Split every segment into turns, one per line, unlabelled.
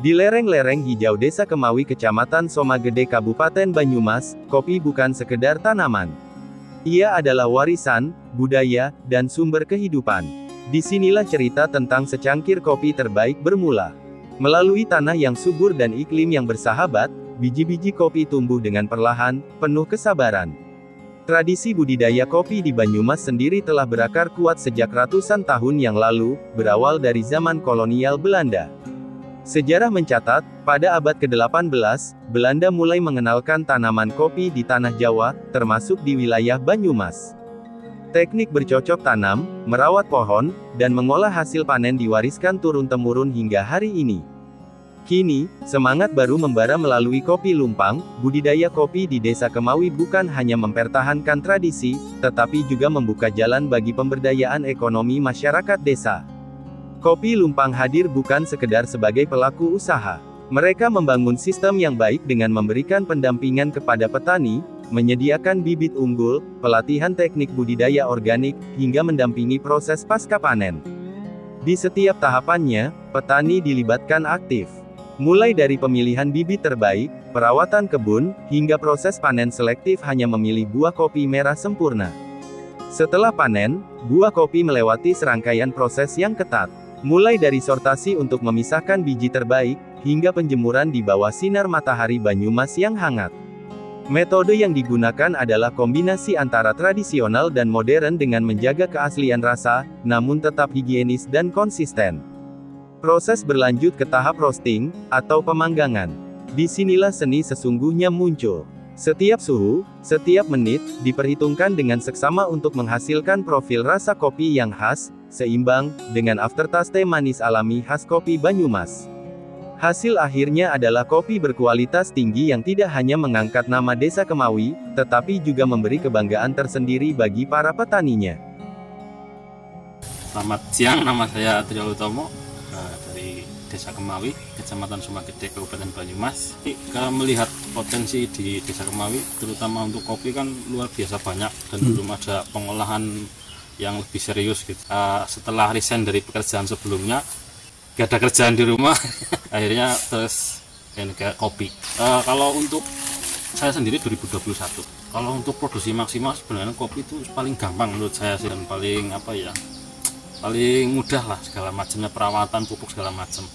Di lereng-lereng hijau Desa Kemawi Kecamatan Somagede Kabupaten Banyumas, kopi bukan sekedar tanaman. Ia adalah warisan, budaya, dan sumber kehidupan. Disinilah cerita tentang secangkir kopi terbaik bermula. Melalui tanah yang subur dan iklim yang bersahabat, biji-biji kopi tumbuh dengan perlahan, penuh kesabaran. Tradisi budidaya kopi di Banyumas sendiri telah berakar kuat sejak ratusan tahun yang lalu, berawal dari zaman kolonial Belanda. Sejarah mencatat, pada abad ke-18, Belanda mulai mengenalkan tanaman kopi di tanah Jawa, termasuk di wilayah Banyumas. Teknik bercocok tanam, merawat pohon, dan mengolah hasil panen diwariskan turun-temurun hingga hari ini. Kini, semangat baru membara melalui Kopi Lumpang. Budidaya kopi di Desa Kemawi bukan hanya mempertahankan tradisi, tetapi juga membuka jalan bagi pemberdayaan ekonomi masyarakat desa. Kopi Lumpang hadir bukan sekedar sebagai pelaku usaha. Mereka membangun sistem yang baik dengan memberikan pendampingan kepada petani, menyediakan bibit unggul, pelatihan teknik budidaya organik, hingga mendampingi proses pasca panen. Di setiap tahapannya, petani dilibatkan aktif. Mulai dari pemilihan bibit terbaik, perawatan kebun, hingga proses panen selektif hanya memilih buah kopi merah sempurna. Setelah panen, buah kopi melewati serangkaian proses yang ketat. Mulai dari sortasi untuk memisahkan biji terbaik, hingga penjemuran di bawah sinar matahari Banyumas yang hangat. Metode yang digunakan adalah kombinasi antara tradisional dan modern dengan menjaga keaslian rasa, namun tetap higienis dan konsisten. Proses berlanjut ke tahap roasting, atau pemanggangan. Disinilah seni sesungguhnya muncul. Setiap suhu, setiap menit, diperhitungkan dengan seksama untuk menghasilkan profil rasa kopi yang khas, seimbang, dengan aftertaste manis alami khas kopi Banyumas. Hasil akhirnya adalah kopi berkualitas tinggi yang tidak hanya mengangkat nama Desa Kemawi, tetapi juga memberi kebanggaan tersendiri bagi para petaninya.
Selamat siang, nama saya Trio Utomo, dari Desa Kemawi, Kecamatan Somagede, Kabupaten Banyumas. Kalau melihat potensi di Desa Kemawi, terutama untuk kopi kan luar biasa banyak, dan belum ada pengolahan yang lebih serius gitu. Setelah resign dari pekerjaan sebelumnya, gak ada kerjaan di rumah, akhirnya terus ke kopi. Kalau untuk saya sendiri 2021, kalau untuk produksi maksimal sebenarnya kopi itu paling gampang menurut saya sih, dan paling paling mudah lah, segala macamnya, perawatan, pupuk segala macam.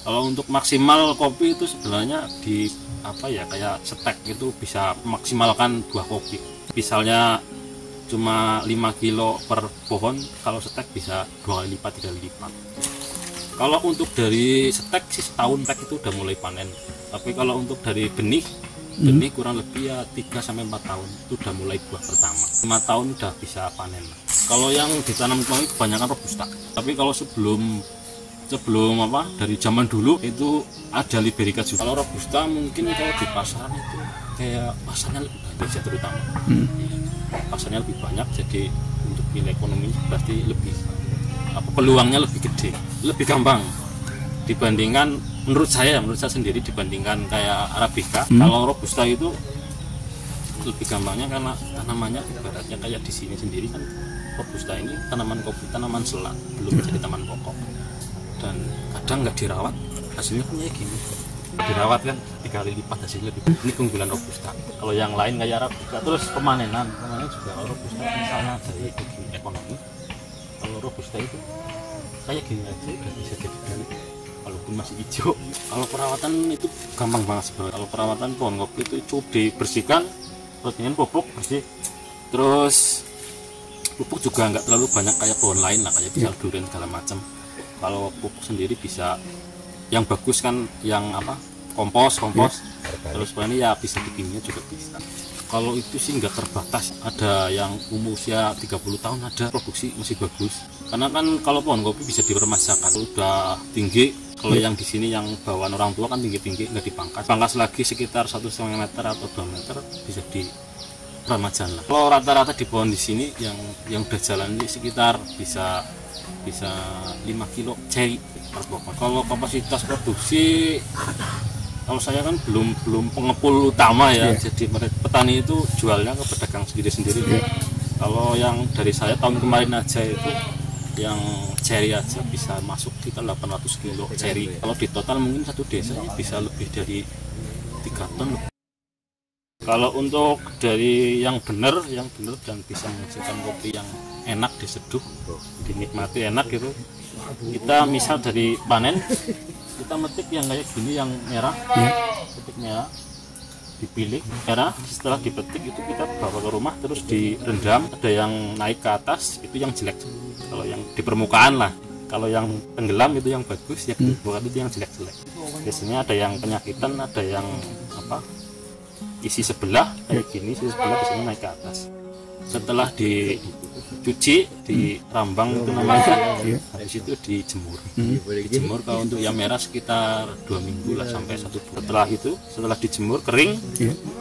Kalau untuk maksimal kopi itu sebenarnya di kayak stek itu bisa maksimalkan buah kopi. Misalnya cuma 5 kilo per pohon, kalau stek bisa 2 kali lipat, 3 kali lipat. Kalau untuk dari stek sih setahun stek itu udah mulai panen. Tapi kalau untuk dari benih kurang lebih ya 3-4 tahun itu udah mulai buah pertama. 5 tahun udah bisa panen. Kalau yang ditanam kemarin kebanyakan robusta. Tapi kalau sebelum dari zaman dulu itu ada liberica juga. Kalau robusta mungkin kalau di pasaran itu kayak pasarnya lebih banyak terutama. Pasarnya lebih banyak, jadi untuk nilai ekonomi berarti lebih peluangnya lebih gede, lebih gampang dibandingkan menurut saya sendiri dibandingkan kayak arabica. Kalau robusta itu lebih gampangnya karena tanamannya ibaratnya kayak di sini sendiri kan, robusta ini tanaman kopi, tanaman selat, belum jadi tanaman pokok, dan kadang nggak dirawat hasilnya punya gini. Dirawat kan 3 kali lipat hasilnya. Ini keunggulan robusta. Kalau yang lain kayak arabica, terus pemanenan juga. Kalau robusta misalnya dari segi ekonomi, kalau robusta itu kayak gini aja udah bisa jadi balik walaupun masih hijau. Kalau perawatan itu gampang banget sebenarnya. Kalau perawatan pohon kopi itu cukup dibersihkan, rutinnya pupuk bersih, terus pupuk juga nggak terlalu banyak kayak pohon lain lah, kayak pisang durian segala macam. Kalau pupuk sendiri bisa yang bagus kan yang kompos terus ini ya bisa dikimia juga bisa. Kalau itu sih nggak terbatas, ada yang umur usia 30 tahun ada produksi masih bagus, karena kan kalau pohon kopi bisa dipermasakan udah tinggi. Kalau yang di sini yang bawaan orang tua kan tinggi nggak dipangkas lagi sekitar 1,5 meter atau 2 meter bisa di remajan lah. Kalau rata-rata di pohon di sini yang udah jalan ini sekitar bisa 5 kilo cherry per pohon. Kalau kapasitas produksi, kalau saya kan belum pengepul utama ya, jadi petani itu jualnya ke pedagang sendiri-sendiri. Kalau yang dari saya tahun kemarin aja itu yang cherry aja bisa masuk kita 800 kilo cherry. Kalau di total mungkin satu desa bisa lebih dari 3 ton. Kalau untuk dari yang benar dan bisa menghasilkan kopi yang enak diseduh, dinikmati enak gitu, kita misal dari panen, kita metik yang kayak gini yang merah, petik merah, dipilih merah, setelah dipetik itu kita bawa ke rumah terus direndam. Ada yang naik ke atas itu yang jelek, kalau yang di permukaan lah. Kalau yang tenggelam itu yang bagus, ya bukan itu yang jelek-jelek. Biasanya ada yang penyakitan, ada yang apa, isi sebelah kayak gini, isi sebelah biasanya naik ke atas. Setelah dicuci, dirambang itu namanya, habis itu dijemur. Dijemur kalau untuk yang merah sekitar 2 minggu lah sampai 1 bulan. Setelah dijemur kering,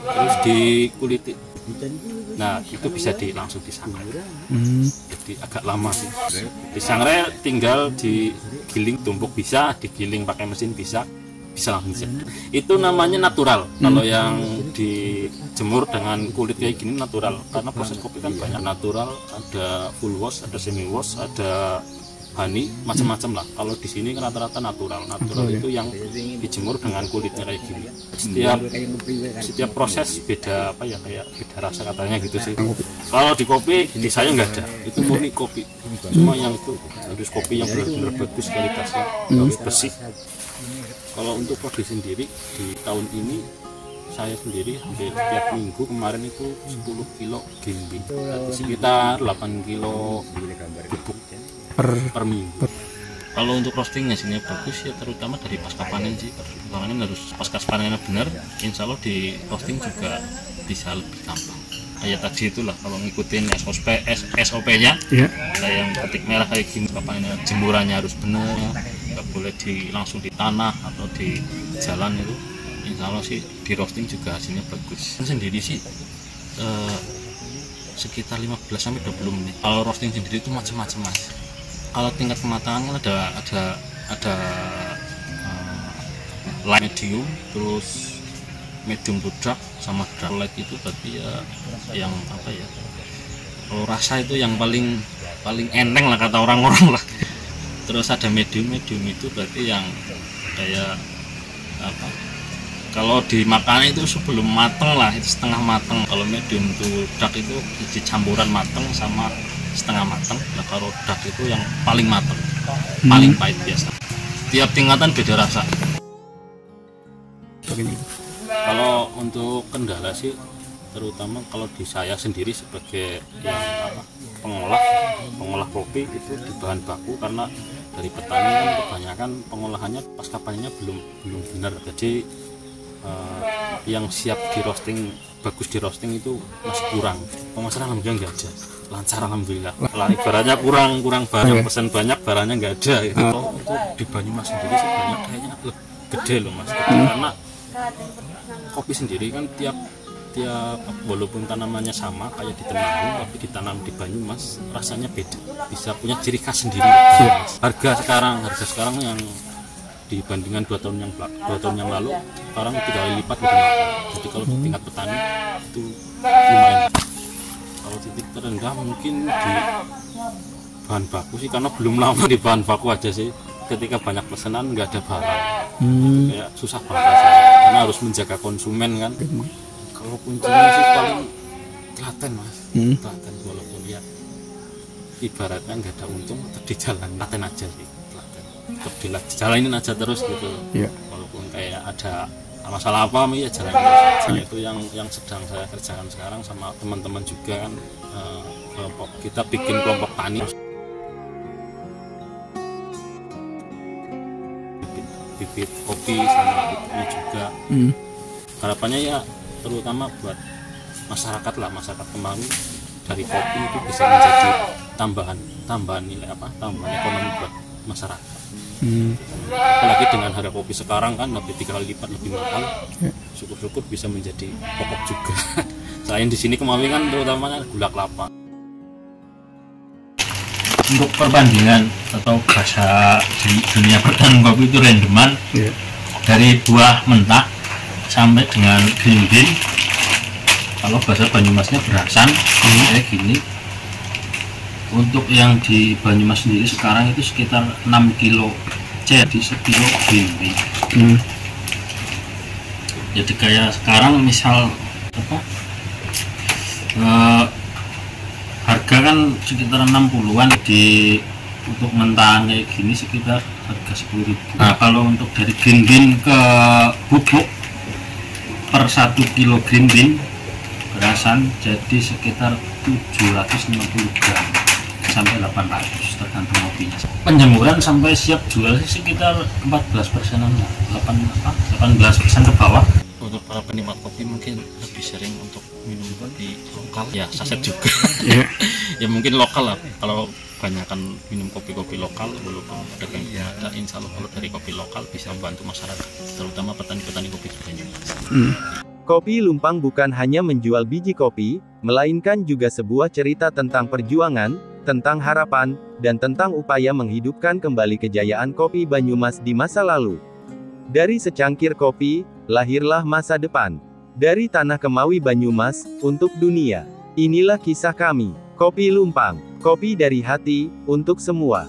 terus dikuliti. Nah itu bisa langsung disangrai. Jadi agak lama sih. Disangrai tinggal digiling tumbuk bisa, digiling pakai mesin bisa langsung jadi. Itu namanya natural. Kalau yang dijemur dengan kulit kayak gini natural, karena proses kopi kan banyak natural, ada full wash, ada semi wash, ada honey, macam-macam lah. Kalau di sini rata-rata natural itu yang dijemur dengan kulitnya kayak gini. Setiap proses beda, apa ya, kayak beda rasa katanya gitu sih. Kalau di kopi di saya nggak ada, itu murni kopi. Cuma yang itu harus kopi yang benar-benar bagus kualitasnya, harus bersih. Kalau untuk produksi sendiri di tahun ini saya sendiri hampir tiap minggu, kemarin itu 10 kilo gimbing, sekitar 8 kilo bubuk per minggu. Kalau untuk roastingnya sini bagus ya, terutama dari pasca panen sih. Panen harus pasca panennya benar, insya Allah di roasting juga bisa lebih gampang. Kayak tadi itulah, kalau ngikutin SOP-nya, kayak yang petik merah kayak gini, panennya jemurannya harus benar, nggak boleh langsung di tanah atau di jalan itu. Insya Allah sih di roasting juga hasilnya bagus. Sendiri sih sekitar 15-20 menit. Kalau roasting sendiri itu macam-macam mas. Kalau tingkat kematangan ada light, medium, terus medium to dark, sama dark light itu berarti ya yang apa ya, kalau rasa itu yang paling enteng lah kata orang-orang lah. Terus ada medium itu berarti yang kayak apa, kalau dimakan itu sebelum mateng lah, itu setengah mateng. Kalau medium to dark itu campuran mateng sama setengah mateng. Nah kalau dark itu yang paling mateng, paling pahit biasa. Tiap tingkatan beda rasa. Kalau untuk kendala sih, terutama kalau di saya sendiri sebagai yang apa, pengolah kopi itu di bahan baku, karena dari petani kan kebanyakan pengolahannya pasca panennya belum benar. Jadi yang siap di roasting, bagus di roasting itu masih kurang. Pemasaran alhamdulillah nggak ada, lancar alhamdulillah. Lah ibaratnya kurang barang, yang pesan banyak barangnya nggak ada gitu. Kalau untuk di Banyumas sendiri sebenarnya kayaknya gede loh mas, karena kopi sendiri kan tiap walaupun tanamannya sama kayak di Temanggung, tapi ditanam di Banyumas rasanya beda, bisa punya ciri khas sendiri. Harga sekarang yang dibandingkan 2 tahun yang lalu sekarang 3 kali lipat lebih mahal. Jadi kalau di tingkat petani itu lumayan. Kalau titik terendah mungkin di bahan baku sih, karena belum lama di bahan baku aja sih. Ketika banyak pesanan nggak ada barang, kayak susah banget rasanya, karena harus menjaga konsumen kan. Kalau kuncinya sih paling telaten mas, telaten. Walaupun ya ibaratnya nggak ada untung, tetap di jalan telaten aja sih, telaten. Tetap dijalanin aja terus gitu. Walaupun kayak ada masalah apa, ya jalan terus. Itu yang sedang saya kerjakan sekarang sama teman-teman juga kan. Kita bikin kelompok tani. Bibit kopi sama bibitnya juga. Harapannya ya terutama buat masyarakat Kemawi, dari kopi itu bisa menjadi tambahan nilai ekonomi buat masyarakat. Apalagi dengan harga kopi sekarang kan lebih 3 kali lipat lebih mahal. Syukur-syukur bisa menjadi pokok juga. Selain di sini Kemawi kan terutamanya gula kelapa. Untuk perbandingan atau bahasa di dunia pertanian kopi itu rendeman dari buah mentah sampai dengan grinding. Kalau bahasa Banyumasnya berasan kayak gini, Untuk yang di Banyumas sendiri sekarang itu sekitar 6 kilo jadi sekilo green bean. Jadi kayak sekarang misal apa, harga kan sekitar 60-an, untuk mentah kayak gini sekitar harga 10.000. Nah kalau untuk dari green bean ke bubuk per 1 kilo green bean berasan jadi sekitar 750 gram sampai 800 tergantung kopinya. Penjemuran sampai siap jual sekitar 14%-an, 18% ke bawah. Untuk para penikmat kopi mungkin lebih sering untuk minum kopi lokal, ya saset juga. Ya mungkin lokal lah, kalau kebanyakan minum kopi-kopi lokal walaupun pedagang ada, insya Allah kalau dari kopi lokal bisa membantu masyarakat, terutama petani-petani kopi di Banyumas.
Kopi Lumpang bukan hanya menjual biji kopi, melainkan juga sebuah cerita tentang perjuangan, tentang harapan, dan tentang upaya menghidupkan kembali kejayaan kopi Banyumas di masa lalu. Dari secangkir kopi, lahirlah masa depan. Dari tanah Kemawi Banyumas, untuk dunia. Inilah kisah kami, Kopi Lumpang. Kopi dari hati, untuk semua.